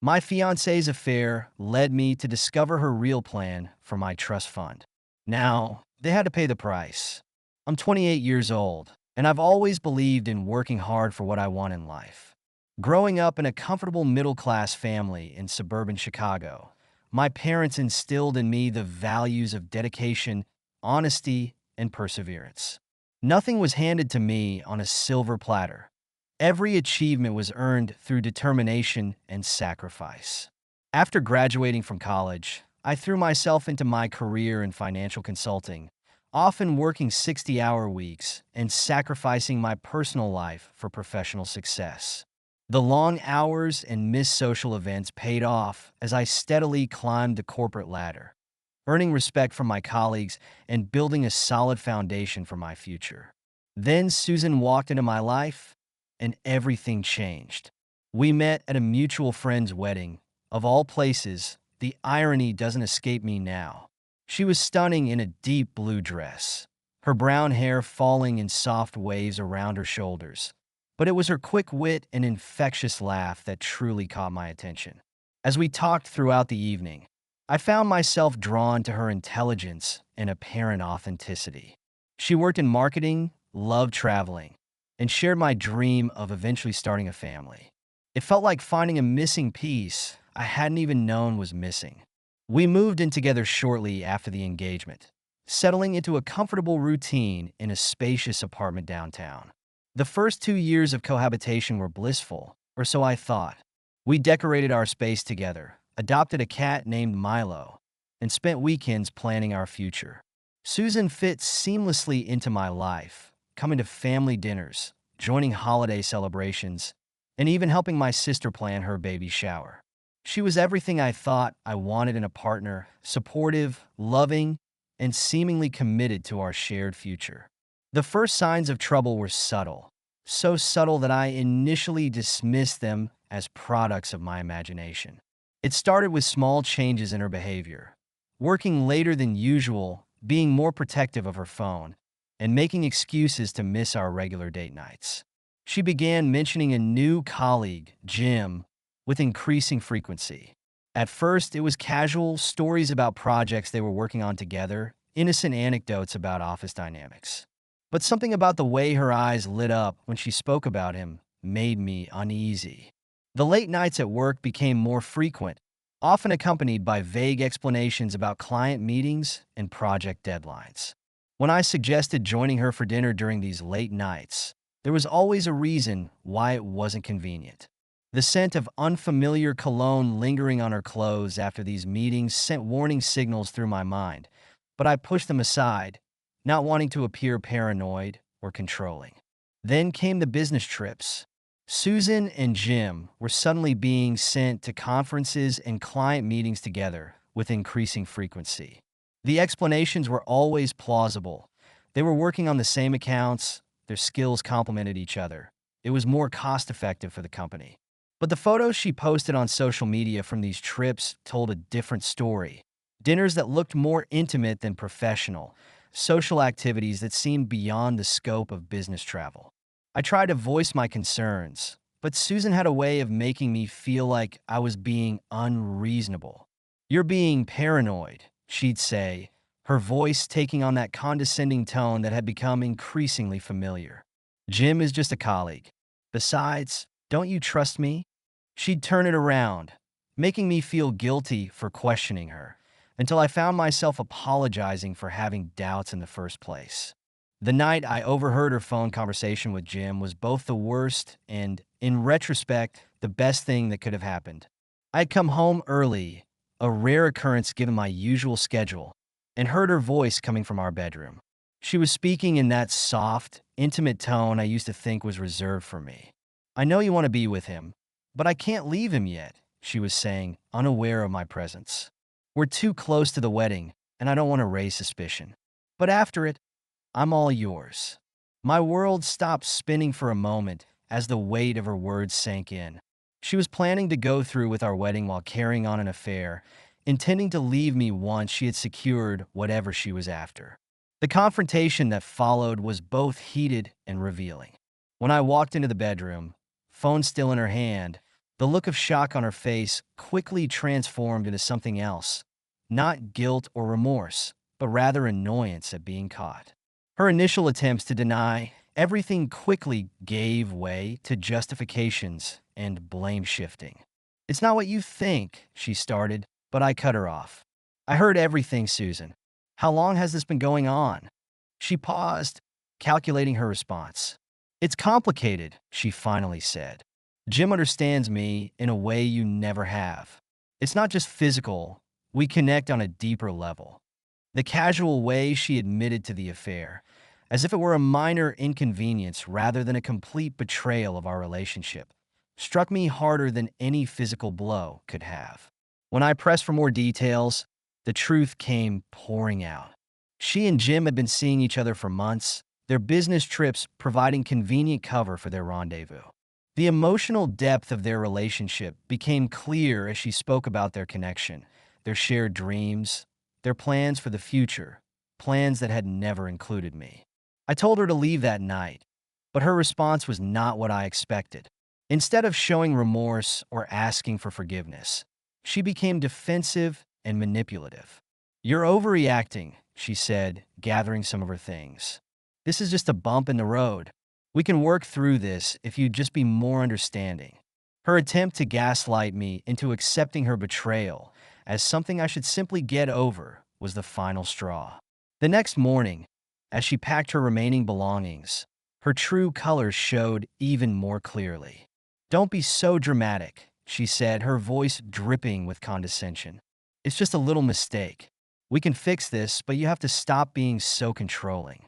My fiancée's affair led me to discover her real plan for my trust fund. Now, they had to pay the price. I'm 28 years old, and I've always believed in working hard for what I want in life. Growing up in a comfortable middle-class family in suburban Chicago, my parents instilled in me the values of dedication, honesty, and perseverance. Nothing was handed to me on a silver platter. Every achievement was earned through determination and sacrifice. After graduating from college, I threw myself into my career in financial consulting, often working 60-hour weeks and sacrificing my personal life for professional success. The long hours and missed social events paid off as I steadily climbed the corporate ladder, earning respect from my colleagues and building a solid foundation for my future. Then Susan walked into my life, and everything changed. We met at a mutual friend's wedding. Of all places, the irony doesn't escape me now. She was stunning in a deep blue dress, her brown hair falling in soft waves around her shoulders. But it was her quick wit and infectious laugh that truly caught my attention. As we talked throughout the evening, I found myself drawn to her intelligence and apparent authenticity. She worked in marketing, loved traveling, and shared my dream of eventually starting a family. It felt like finding a missing piece I hadn't even known was missing. We moved in together shortly after the engagement, settling into a comfortable routine in a spacious apartment downtown. The first 2 years of cohabitation were blissful, or so I thought. We decorated our space together, adopted a cat named Milo, and spent weekends planning our future. Susan fit seamlessly into my life, coming to family dinners, joining holiday celebrations, and even helping my sister plan her baby shower. She was everything I thought I wanted in a partner, supportive, loving, and seemingly committed to our shared future. The first signs of trouble were subtle, so subtle that I initially dismissed them as products of my imagination. It started with small changes in her behavior, working later than usual, being more protective of her phone, and making excuses to miss our regular date nights. She began mentioning a new colleague, Jim, with increasing frequency. At first, it was casual stories about projects they were working on together, innocent anecdotes about office dynamics. But something about the way her eyes lit up when she spoke about him made me uneasy. The late nights at work became more frequent, often accompanied by vague explanations about client meetings and project deadlines. When I suggested joining her for dinner during these late nights, there was always a reason why it wasn't convenient. The scent of unfamiliar cologne lingering on her clothes after these meetings sent warning signals through my mind, but I pushed them aside, not wanting to appear paranoid or controlling. Then came the business trips. Susan and Jim were suddenly being sent to conferences and client meetings together with increasing frequency. The explanations were always plausible. They were working on the same accounts, their skills complemented each other. It was more cost-effective for the company. But the photos she posted on social media from these trips told a different story. Dinners that looked more intimate than professional, social activities that seemed beyond the scope of business travel. I tried to voice my concerns, but Susan had a way of making me feel like I was being unreasonable. "You're being paranoid," she'd say, her voice taking on that condescending tone that had become increasingly familiar. "Jim is just a colleague. Besides, don't you trust me?" She'd turn it around, making me feel guilty for questioning her, until I found myself apologizing for having doubts in the first place. The night I overheard her phone conversation with Jim was both the worst and, in retrospect, the best thing that could have happened. I'd come home early, a rare occurrence given my usual schedule, and heard her voice coming from our bedroom. She was speaking in that soft, intimate tone I used to think was reserved for me. "I know you want to be with him, but I can't leave him yet," she was saying, unaware of my presence. "We're too close to the wedding, and I don't want to raise suspicion. But after it, I'm all yours." My world stopped spinning for a moment as the weight of her words sank in. She was planning to go through with our wedding while carrying on an affair, intending to leave me once she had secured whatever she was after. The confrontation that followed was both heated and revealing. When I walked into the bedroom, phone still in her hand, The look of shock on her face quickly transformed into something else, not guilt or remorse, but rather annoyance at being caught. Her initial attempts to deny everything quickly gave way to justifications and blame shifting. "It's not what you think," she started, but I cut her off. "I heard everything, Susan. How long has this been going on?" She paused, calculating her response. "It's complicated," she finally said. "Jim understands me in a way you never have. It's not just physical, we connect on a deeper level." The casual way she admitted to the affair, as if it were a minor inconvenience rather than a complete betrayal of our relationship, struck me harder than any physical blow could have. When I pressed for more details, the truth came pouring out. She and Jim had been seeing each other for months, their business trips providing convenient cover for their rendezvous. The emotional depth of their relationship became clear as she spoke about their connection, their shared dreams, their plans for the future, plans that had never included me. I told her to leave that night, but her response was not what I expected. Instead of showing remorse or asking for forgiveness, she became defensive and manipulative. "You're overreacting," she said, gathering some of her things. "This is just a bump in the road. We can work through this if you'd just be more understanding." Her attempt to gaslight me into accepting her betrayal as something I should simply get over was the final straw. The next morning, as she packed her remaining belongings, her true colors showed even more clearly. "Don't be so dramatic," she said, her voice dripping with condescension. "It's just a little mistake. We can fix this, but you have to stop being so controlling."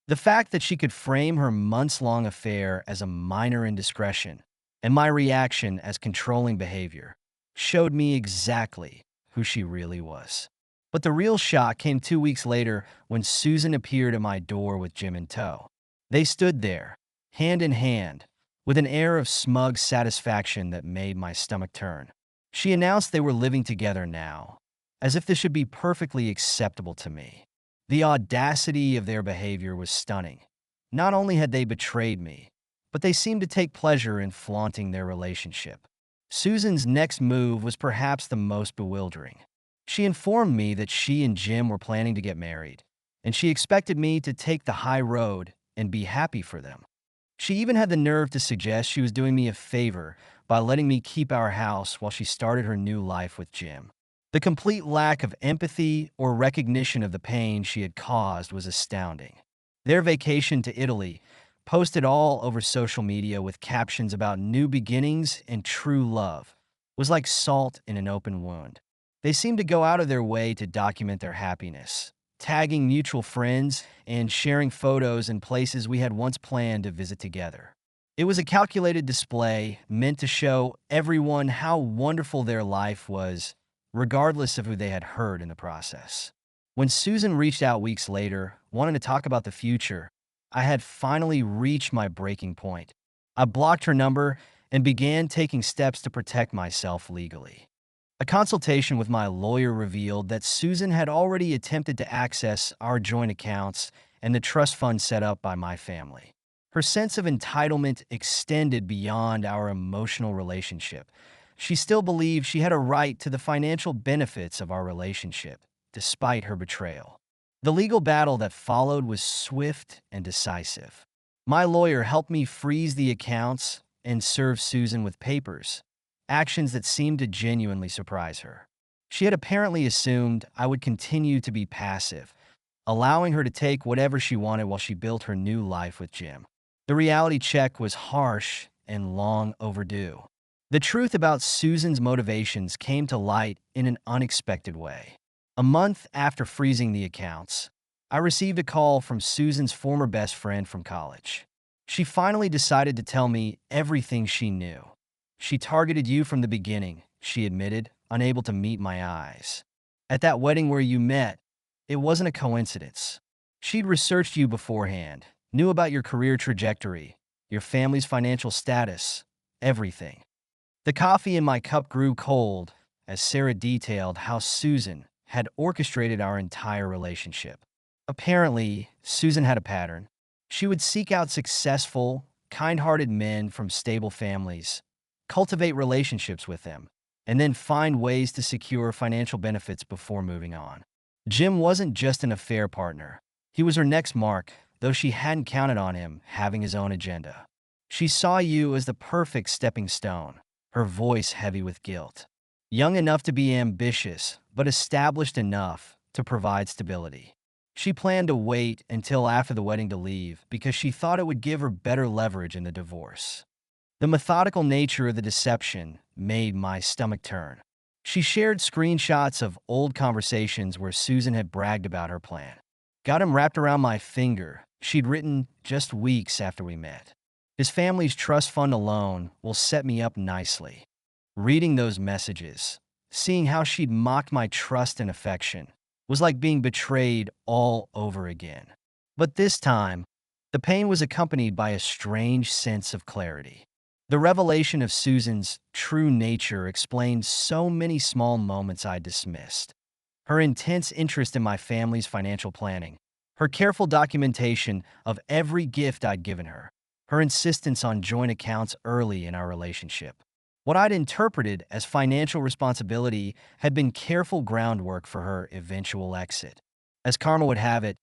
The fact that she could frame her months-long affair as a minor indiscretion and my reaction as controlling behavior showed me exactly who she really was. But the real shock came 2 weeks later when Susan appeared at my door with Jim in tow. They stood there, hand in hand, with an air of smug satisfaction that made my stomach turn. She announced they were living together now, as if this should be perfectly acceptable to me. The audacity of their behavior was stunning. Not only had they betrayed me, but they seemed to take pleasure in flaunting their relationship. Susan's next move was perhaps the most bewildering. She informed me that she and Jim were planning to get married, and she expected me to take the high road and be happy for them. She even had the nerve to suggest she was doing me a favor by letting me keep our house while she started her new life with Jim. The complete lack of empathy or recognition of the pain she had caused was astounding. Their vacation to Italy, posted all over social media with captions about new beginnings and true love, was like salt in an open wound. They seemed to go out of their way to document their happiness, tagging mutual friends and sharing photos in places we had once planned to visit together. It was a calculated display meant to show everyone how wonderful their life was, regardless of who they had hurt in the process. When Susan reached out weeks later, wanting to talk about the future, I had finally reached my breaking point. I blocked her number and began taking steps to protect myself legally. A consultation with my lawyer revealed that Susan had already attempted to access our joint accounts and the trust fund set up by my family. Her sense of entitlement extended beyond our emotional relationship. She still believed she had a right to the financial benefits of our relationship, despite her betrayal. The legal battle that followed was swift and decisive. My lawyer helped me freeze the accounts and serve Susan with papers, actions that seemed to genuinely surprise her. She had apparently assumed I would continue to be passive, allowing her to take whatever she wanted while she built her new life with Jim. The reality check was harsh and long overdue. The truth about Susan's motivations came to light in an unexpected way. A month after freezing the accounts, I received a call from Susan's former best friend from college. She finally decided to tell me everything she knew. "She targeted you from the beginning," she admitted, unable to meet my eyes. "At that wedding where you met, it wasn't a coincidence. She'd researched you beforehand, knew about your career trajectory, your family's financial status, everything." The coffee in my cup grew cold as Sarah detailed how Susan had orchestrated our entire relationship. Apparently, Susan had a pattern. She would seek out successful, kind-hearted men from stable families, cultivate relationships with them, and then find ways to secure financial benefits before moving on. Jim wasn't just an affair partner. He was her next mark, though she hadn't counted on him having his own agenda. She saw you as the perfect stepping stone, her voice heavy with guilt. Young enough to be ambitious, but established enough to provide stability. She planned to wait until after the wedding to leave because she thought it would give her better leverage in the divorce. The methodical nature of the deception made my stomach turn. She shared screenshots of old conversations where Susan had bragged about her plan. Got him wrapped around my finger, she'd written just weeks after we met. His family's trust fund alone will set me up nicely. Reading those messages, seeing how she'd mocked my trust and affection, was like being betrayed all over again. But this time, the pain was accompanied by a strange sense of clarity. The revelation of Susan's true nature explained so many small moments I dismissed. Her intense interest in my family's financial planning, her careful documentation of every gift I'd given her, her insistence on joint accounts early in our relationship. What I'd interpreted as financial responsibility had been careful groundwork for her eventual exit. As karma would have it,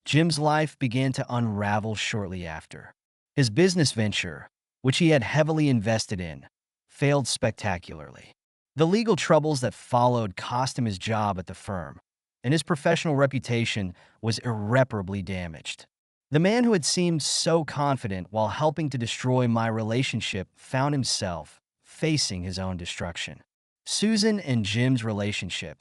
Jim's life began to unravel shortly after. His business venture, which he had heavily invested in, failed spectacularly. The legal troubles that followed cost him his job at the firm, and his professional reputation was irreparably damaged. The man who had seemed so confident while helping to destroy my relationship found himself facing his own destruction. Susan and Jim's relationship,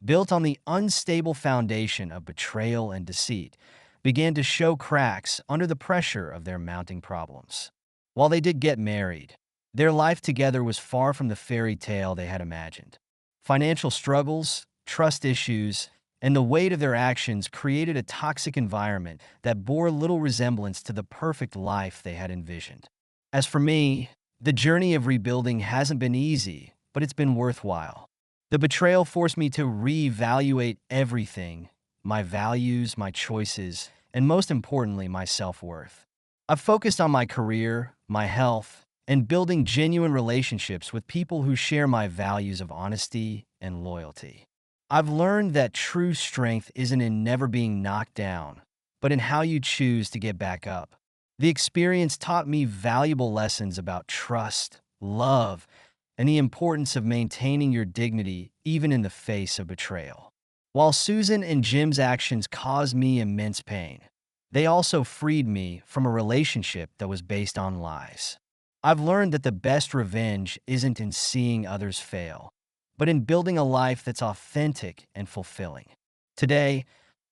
built on the unstable foundation of betrayal and deceit, began to show cracks under the pressure of their mounting problems. While they did get married, their life together was far from the fairy tale they had imagined. Financial struggles, trust issues, and the weight of their actions created a toxic environment that bore little resemblance to the perfect life they had envisioned. As for me, the journey of rebuilding hasn't been easy, but it's been worthwhile. The betrayal forced me to reevaluate everything: my values, my choices, and most importantly, my self-worth. I've focused on my career, my health, and building genuine relationships with people who share my values of honesty and loyalty. I've learned that true strength isn't in never being knocked down, but in how you choose to get back up. The experience taught me valuable lessons about trust, love, and the importance of maintaining your dignity even in the face of betrayal. While Susan and Jim's actions caused me immense pain, they also freed me from a relationship that was based on lies. I've learned that the best revenge isn't in seeing others fail, but in building a life that's authentic and fulfilling. Today,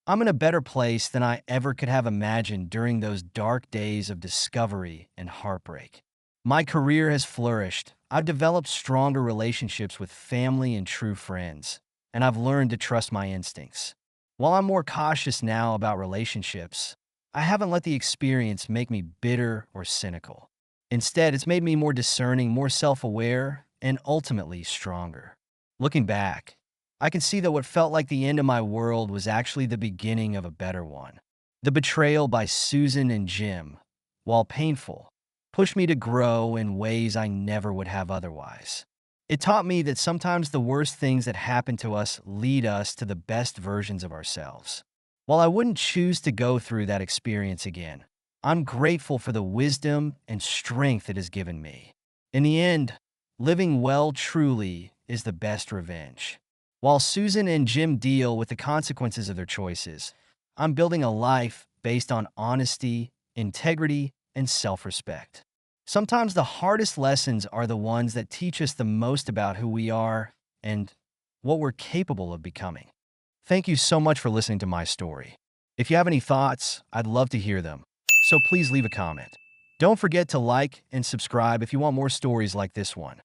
I'm in a better place than I ever could have imagined during those dark days of discovery and heartbreak. My career has flourished. I've developed stronger relationships with family and true friends, and I've learned to trust my instincts. While I'm more cautious now about relationships, I haven't let the experience make me bitter or cynical. Instead, it's made me more discerning, more self-aware, and ultimately stronger. Looking back, I can see that what felt like the end of my world was actually the beginning of a better one. The betrayal by Susan and Jim, while painful, pushed me to grow in ways I never would have otherwise. It taught me that sometimes the worst things that happen to us lead us to the best versions of ourselves. While I wouldn't choose to go through that experience again, I'm grateful for the wisdom and strength it has given me. In the end, living well truly is the best revenge. While Susan and Jim deal with the consequences of their choices, I'm building a life based on honesty, integrity, and self-respect. Sometimes the hardest lessons are the ones that teach us the most about who we are and what we're capable of becoming. Thank you so much for listening to my story. If you have any thoughts, I'd love to hear them, so please leave a comment. Don't forget to like and subscribe if you want more stories like this one.